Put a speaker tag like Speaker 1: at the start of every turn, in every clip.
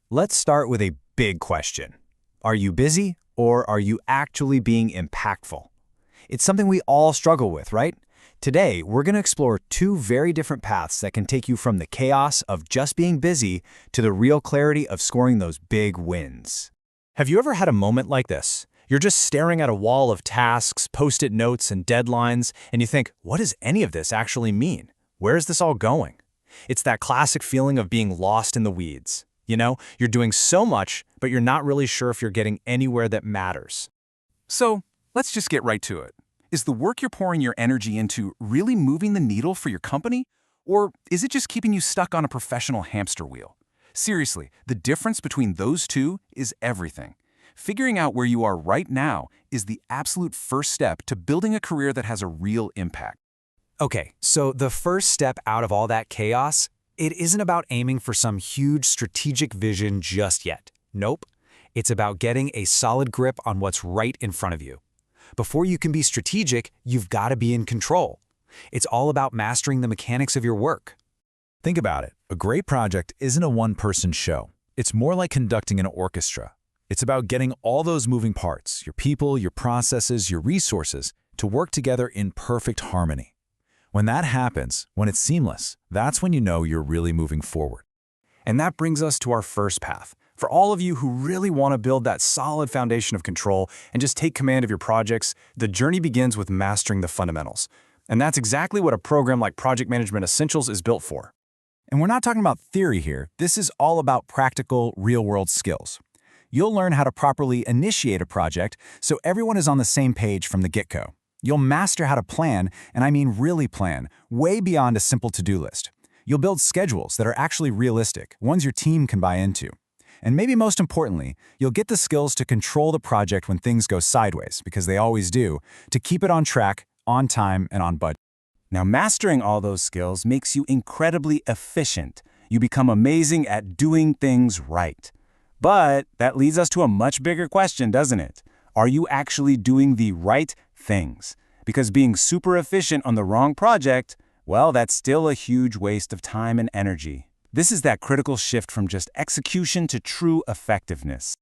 Speaker 1: Let's start with a big question. Are you busy or are you actually being impactful? It's something we all struggle with, right? Today, we're going to explore two very different paths that can take you from the chaos of just being busy to the real clarity of scoring those big wins. Have you ever had a moment like this? You're just staring at a wall of tasks, post-it notes, and deadlines, and you think, what does any of this actually mean? Where is this all going? It's that classic feeling of being lost in the weeds. You know, you're doing so much, but you're not really sure if you're getting anywhere that matters.
Speaker 2: So, let's just get right to it. Is the work you're pouring your energy into really moving the needle for your company? Or is it just keeping you stuck on a professional hamster wheel? Seriously, the difference between those two is everything. Figuring out where you are right now is the absolute first step to building a career that has a real impact.
Speaker 1: Okay, so the first step out of all that chaos, it isn't about aiming for some huge strategic vision just yet. Nope. It's about getting a solid grip on what's right in front of you. Before you can be strategic, you've got to be in control. It's all about mastering the mechanics of your work.
Speaker 3: Think about it. A great project isn't a one-person show. It's more like conducting an orchestra. It's about getting all those moving parts, your people, your processes, your resources, to work together in perfect harmony. When that happens, when it's seamless, that's when you know you're really moving forward.
Speaker 1: And that brings us to our first path. For all of you who really want to build that solid foundation of control and just take command of your projects, the journey begins with mastering the fundamentals. And that's exactly what a program like Project Management Essentials is built for.
Speaker 3: And we're not talking about theory here. This is all about practical, real-world skills. You'll learn how to properly initiate a project so everyone is on the same page from the get-go. You'll master how to plan, and I mean really plan, way beyond a simple to-do list. You'll build schedules that are actually realistic, ones your team can buy into. And maybe most importantly, you'll get the skills to control the project when things go sideways, because they always do, to keep it on track, on time, and on budget.
Speaker 4: Now, mastering all those skills makes you incredibly efficient. You become amazing at doing things right. But that leads us to a much bigger question, doesn't it? Are you actually doing the right things? Because being super efficient on the wrong project, well, that's still a huge waste of time and energy. This is that critical shift from just execution to true effectiveness.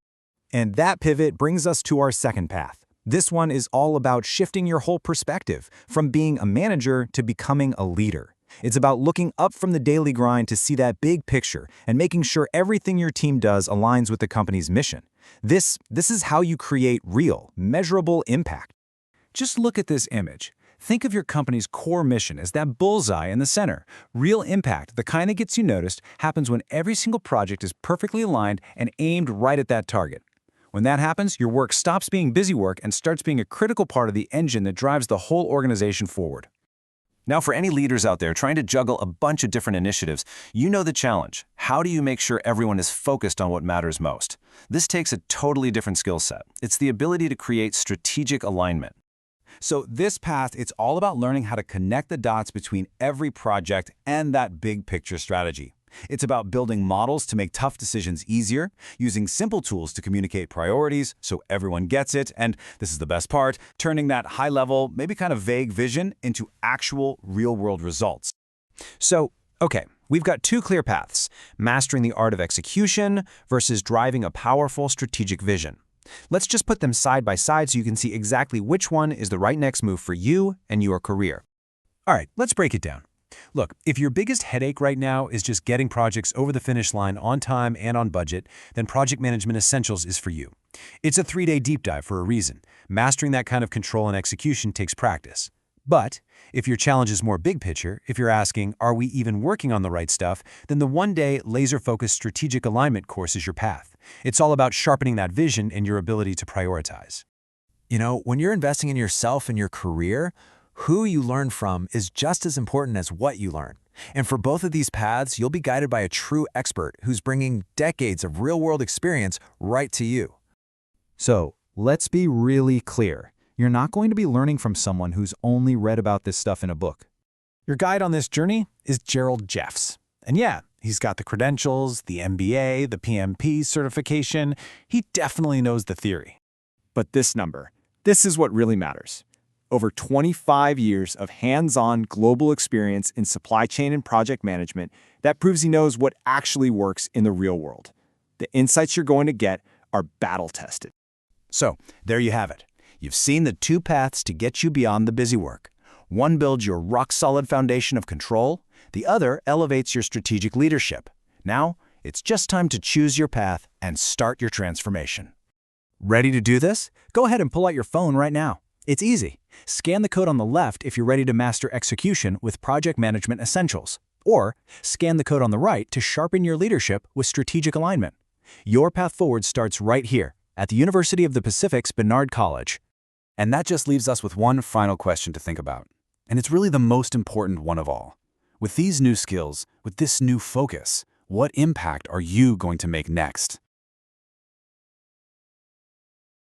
Speaker 1: And that pivot brings us to our second path. This one is all about shifting your whole perspective, from being a manager to becoming a leader. It's about looking up from the daily grind to see that big picture and making sure everything your team does aligns with the company's mission. This is how you create real, measurable impact. Just look at this image. Think of your company's core mission as that bullseye in the center. Real impact, the kind that gets you noticed, happens when every single project is perfectly aligned and aimed right at that target. When that happens, your work stops being busy work and starts being a critical part of the engine that drives the whole organization forward.
Speaker 4: Now, for any leaders out there trying to juggle a bunch of different initiatives, you know the challenge. How do you make sure everyone is focused on what matters most? This takes a totally different skill set. It's the ability to create strategic alignment.
Speaker 3: So this path, it's all about learning how to connect the dots between every project and that big picture strategy. It's about building models to make tough decisions easier, using simple tools to communicate priorities so everyone gets it, and this is the best part, turning that high-level, maybe kind of vague vision into actual real-world results.
Speaker 1: So, okay, we've got two clear paths: mastering the art of execution versus driving a powerful strategic vision. Let's just put them side by side so you can see exactly which one is the right next move for you and your career.
Speaker 3: All right, let's break it down. Look, if your biggest headache right now is just getting projects over the finish line on time and on budget, then Project Management Essentials is for you. It's a 3-day deep dive for a reason. Mastering that kind of control and execution takes practice. But if your challenge is more big picture, if you're asking, are we even working on the right stuff, then the 1-day laser-focused strategic alignment course is your path. It's all about sharpening that vision and your ability to prioritize.
Speaker 5: You know, when you're investing in yourself and your career, who you learn from is just as important as what you learn. And for both of these paths, you'll be guided by a true expert who's bringing decades of real-world experience right to you.
Speaker 1: So, let's be really clear. You're not going to be learning from someone who's only read about this stuff in a book. Your guide on this journey is Gerald Jeffs. And yeah, he's got the credentials, the MBA, the PMP certification. He definitely knows the theory. But this number, this is what really matters. Over 25 years of hands-on global experience in supply chain and project management that proves he knows what actually works in the real world.
Speaker 6: The insights you're going to get are battle-tested.
Speaker 3: So, there you have it. You've seen the two paths to get you beyond the busy work. One builds your rock-solid foundation of control, the other elevates your strategic leadership. Now, it's just time to choose your path and start your transformation. Ready to do this? Go ahead and pull out your phone right now. It's easy. Scan the code on the left if you're ready to master execution with Project Management Essentials. Or scan the code on the right to sharpen your leadership with strategic alignment. Your path forward starts right here at the University of the Pacific's Bernard College.
Speaker 2: And that just leaves us with one final question to think about. And it's really the most important one of all. With these new skills, with this new focus, what impact are you going to make next?